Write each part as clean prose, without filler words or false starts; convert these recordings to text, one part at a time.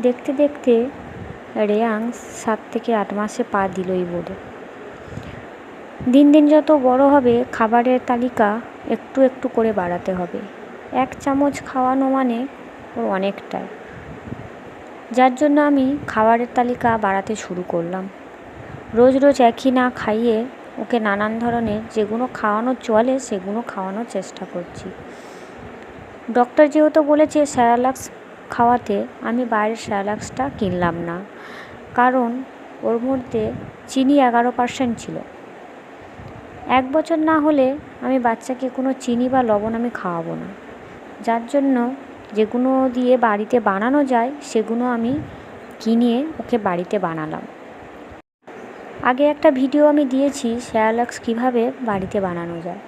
দেখতে দেখতে রেয়াংস 7 থেকে 8 মাসে পা দিলই বোধ। দিন দিন যত বড় হবে খাবারের তালিকা একটু একটু করে বাড়াতে হবে। 1 চামচ খাওয়ানো মানে ওর অনেকটাই, যার জন্য আমি খাবারের তালিকা বাড়াতে শুরু করলাম। রোজ রোজ একই না খাইয়ে ওকে নানান ধরনের যেগুলো খাওয়ানো চলে সেগুলো খাওয়ানোর চেষ্টা করছি। ডক্টর যেহেতু বলেছে স্যারালাক্স খাওয়াতে, আমি বাইরের স্যারালাক্সটা কিনলাম না, কারণ ওর মধ্যে চিনি 11% ছিল। 1 বছর না হলে আমি বাচ্চাকে কোনো চিনি বা লবণ আমি খাওয়াবো না, যার জন্য যেগুলো দিয়ে বাড়িতে বানানো যায় সেগুলো আমি কিনে ওকে বাড়িতে বানালাম। আগে একটা ভিডিও আমি দিয়েছি স্যারালাক্স কীভাবে বাড়িতে বানানো যায়।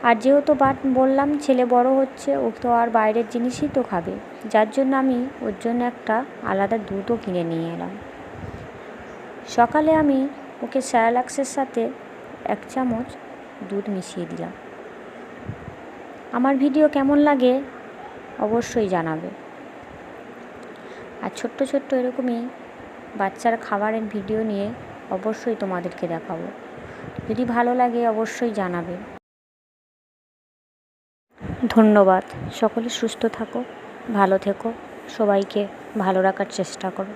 আর যেহেতু বললাম ছেলে বড় হচ্ছে, ও তো আর বাইরের জিনিসই তো খাবে, যার জন্য আমি ওর জন্য একটা আলাদা দুধও কিনে নিয়ে এলাম। সকালে আমি ওকে স্যারালাক্সের সাথে 1 চামচ দুধ মিশিয়ে দিলাম। আমার ভিডিও কেমন লাগে অবশ্যই জানাবে। আর ছোট্ট ছোট্ট এরকমই বাচ্চার খাবারের ভিডিও নিয়ে অবশ্যই তোমাদেরকে দেখাবো। যদি ভালো লাগে অবশ্যই জানাবে। ধন্যবাদ। সকলে সুস্থ থাকো, ভালো থেকো, সবাইকে ভালো রাখার চেষ্টা করো।